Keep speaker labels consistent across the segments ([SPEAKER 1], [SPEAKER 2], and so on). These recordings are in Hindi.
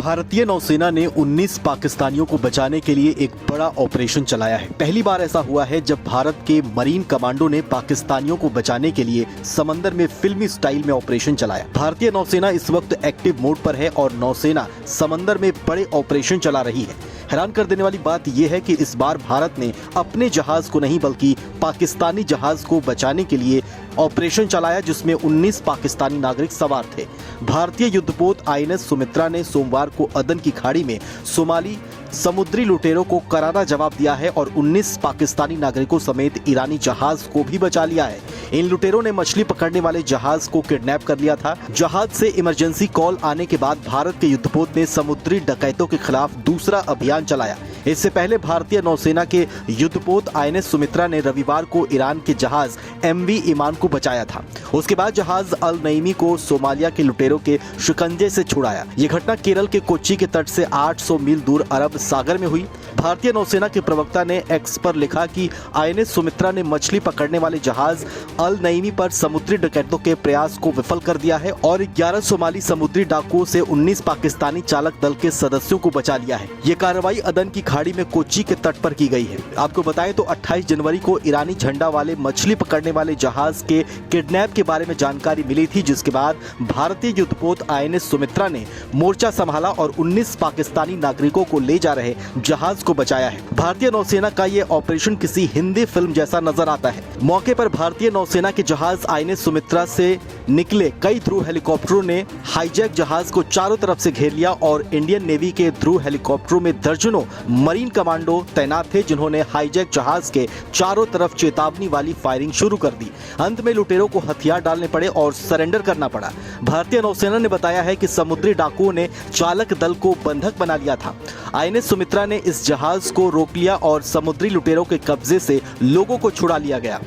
[SPEAKER 1] भारतीय नौसेना ने 19 पाकिस्तानियों को बचाने के लिए एक बड़ा ऑपरेशन चलाया है। पहली बार ऐसा हुआ है जब भारत के मरीन कमांडो ने पाकिस्तानियों को बचाने के लिए समंदर में फिल्मी स्टाइल में ऑपरेशन चलाया। भारतीय नौसेना इस वक्त एक्टिव मोड पर है और नौसेना समंदर में बड़े ऑपरेशन चला रही है। हैरान कर देने वाली बात यह है कि इस बार भारत ने अपने जहाज को नहीं बल्कि पाकिस्तानी जहाज को बचाने के लिए ऑपरेशन चलाया, जिसमें 19 पाकिस्तानी नागरिक सवार थे। भारतीय युद्धपोत आईएनएस सुमित्रा ने सोमवार को अदन की खाड़ी में सोमाली समुद्री लुटेरों को करारा जवाब दिया है और 19 पाकिस्तानी नागरिकों समेत ईरानी जहाज को भी बचा लिया है। इन लुटेरों ने मछली पकड़ने वाले जहाज को किडनैप कर लिया था। जहाज से इमरजेंसी कॉल आने के बाद भारत के युद्धपोत ने समुद्री डकैतों के खिलाफ दूसरा अभियान चलाया। इससे पहले भारतीय नौसेना के युद्धपोत आईएनएस सुमित्रा ने रविवार को ईरान के जहाज एमवी ईमान को बचाया था। उसके बाद जहाज अल नईमी को सोमालिया के लुटेरों के शिकंजे से छुड़ाया। ये घटना केरल के कोच्चि के तट से 800 मील दूर अरब सागर में हुई। भारतीय नौसेना के प्रवक्ता ने एक्स पर लिखा कि आईएनएस सुमित्रा ने मछली पकड़ने वाले जहाज अल नईमी पर समुद्री डकैतों के प्रयास को विफल कर दिया है और 11 सोमाली समुद्री डाकुओं से 19 पाकिस्तानी चालक दल के सदस्यों को बचा लिया है। ये कार्रवाई अदन की खाड़ी में कोच्चि के तट पर की गई है। आपको बताएं तो 28 जनवरी को ईरानी झंडा वाले मछली पकड़ने वाले जहाज के किडनैप के बारे में जानकारी मिली थी, जिसके बाद भारतीय युद्धपोत आईएनएस सुमित्रा ने मोर्चा संभाला और 19 पाकिस्तानी नागरिकों को ले जा रहे जहाज को बचाया है। भारतीय नौसेना का ये ऑपरेशन किसी हिंदी फिल्म जैसा नजर आता है। मौके पर भारतीय नौसेना के जहाज आईएनएस सुमित्रा से निकले कई ध्रुव हेलीकॉप्टरों ने हाईजैक जहाज को चारों तरफ से घेर लिया और इंडियन नेवी के ध्रुव हेलीकॉप्टरों में दर्जनों मरीन कमांडो तैनात थे, जिन्होंने हाईजैक जहाज के चारों तरफ चेतावनी वाली फायरिंग शुरू कर दी। अंत में लुटेरों को हथियार डालने पड़े और सरेंडर करना पड़ा। भारतीय नौसेना ने बताया है कि समुद्री डाकुओं ने चालक दल को बंधक बना लिया था। आईएनएस सुमित्रा ने इस जहाज को रोक लिया और समुद्री लुटेरों के कब्जे से लोगों को छुड़ा लिया गया।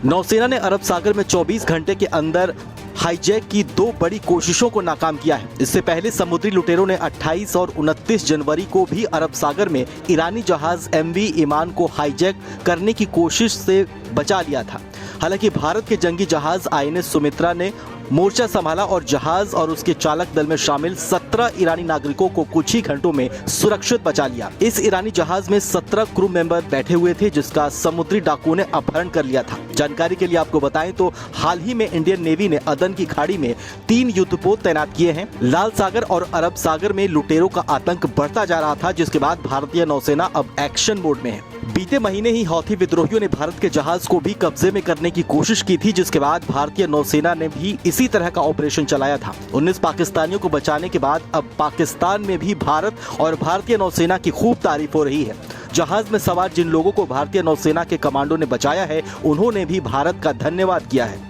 [SPEAKER 1] नौसेना ने अरब सागर में 24 घंटे के अंदर हाईजैक की 2 बड़ी कोशिशों को नाकाम किया है। इससे पहले समुद्री लुटेरों ने 28 और 29 जनवरी को भी अरब सागर में ईरानी जहाज एमवी ईमान को हाईजैक करने की कोशिश से बचा लिया था। हालांकि भारत के जंगी जहाज आईएनएस सुमित्रा ने मोर्चा संभाला और जहाज और उसके चालक दल में शामिल 17 ईरानी नागरिकों को कुछ ही घंटों में सुरक्षित बचा लिया। इस ईरानी जहाज में 17 क्रू मेंबर बैठे हुए थे, जिसका समुद्री डाकुओं ने अपहरण कर लिया था। जानकारी के लिए आपको बताएं तो हाल ही में इंडियन नेवी ने अदन की खाड़ी में 3 युद्धपोत तैनात किए हैं। लाल सागर और अरब सागर में लुटेरों का आतंक बढ़ता जा रहा था, जिसके बाद भारतीय नौसेना अब एक्शन मोड में है। बीते महीने ही हौथी विद्रोहियों ने भारत के जहाज को भी कब्जे में करने की कोशिश की थी, जिसके बाद भारतीय नौसेना ने भी इसी तरह का ऑपरेशन चलाया था। 19 पाकिस्तानियों को बचाने के बाद अब पाकिस्तान में भी भारत और भारतीय नौसेना की खूब तारीफ हो रही है। जहाज में सवार जिन लोगों को भारतीय नौसेना के कमांडो ने बचाया है, उन्होंने भी भारत का धन्यवाद किया है।